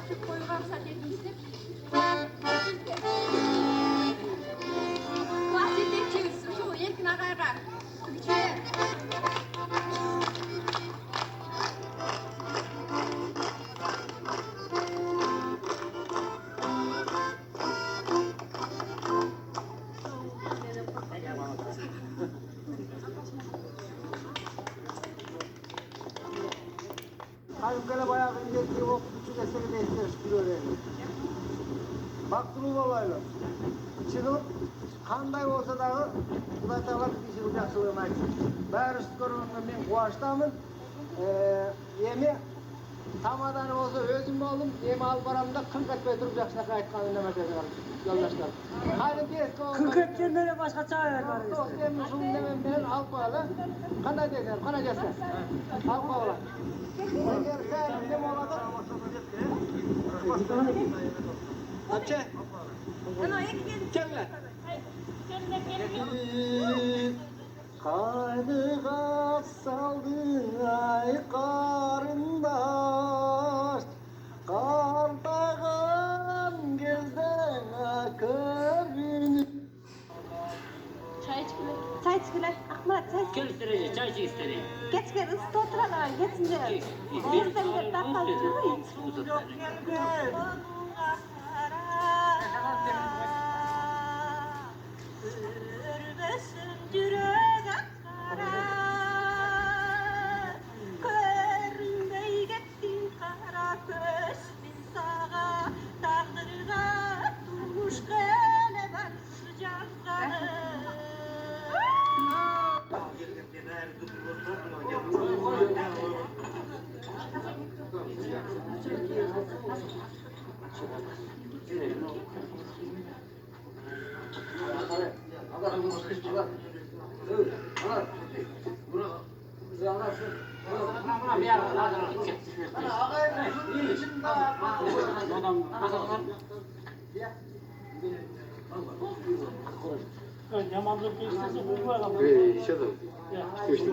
açıp koyularsa demiştim. Bahsedeceğiz. Şu ilk nagara. Üçe. Halbuki bayağı bir o küçük eseri de ihtiyaç öğrendim. Baktım olaylar. Çıkıp kanday olsa dağı Kuday Tağlar bir işi jakçılığını aytsın. Bäri görgönden men kuwaçdamyn. Emi tamadan olsa özüm oldum. Emi alıp baramda 40 etmey turup jakşılak aytkanyn nemeseler yoldaşlar. Hayır tezke o. 40 etkenden başka çare var. Dost emi şunu demem bilen alıp koyalı. Kanday deysen, kanday jetsen. Alıp koyalı. Eğer sen dem olada Açı. Kelle. Karnığa saldı ay karındaş, kardağın gözden körünü. Çay içkiler. Çay içkiler. Ahmet çay içkiler. Gel istere, çay içi istere. Geç gel ısıt oturalım. Geçince. Bizden de dakika duruyor. Örmesin yürek akara. Köründey gittin kara kösbin sağa. Tağdırga durmuş geleber sıcak kanı. Yamanlık geçtiyse bu var ama. İşte de. İşte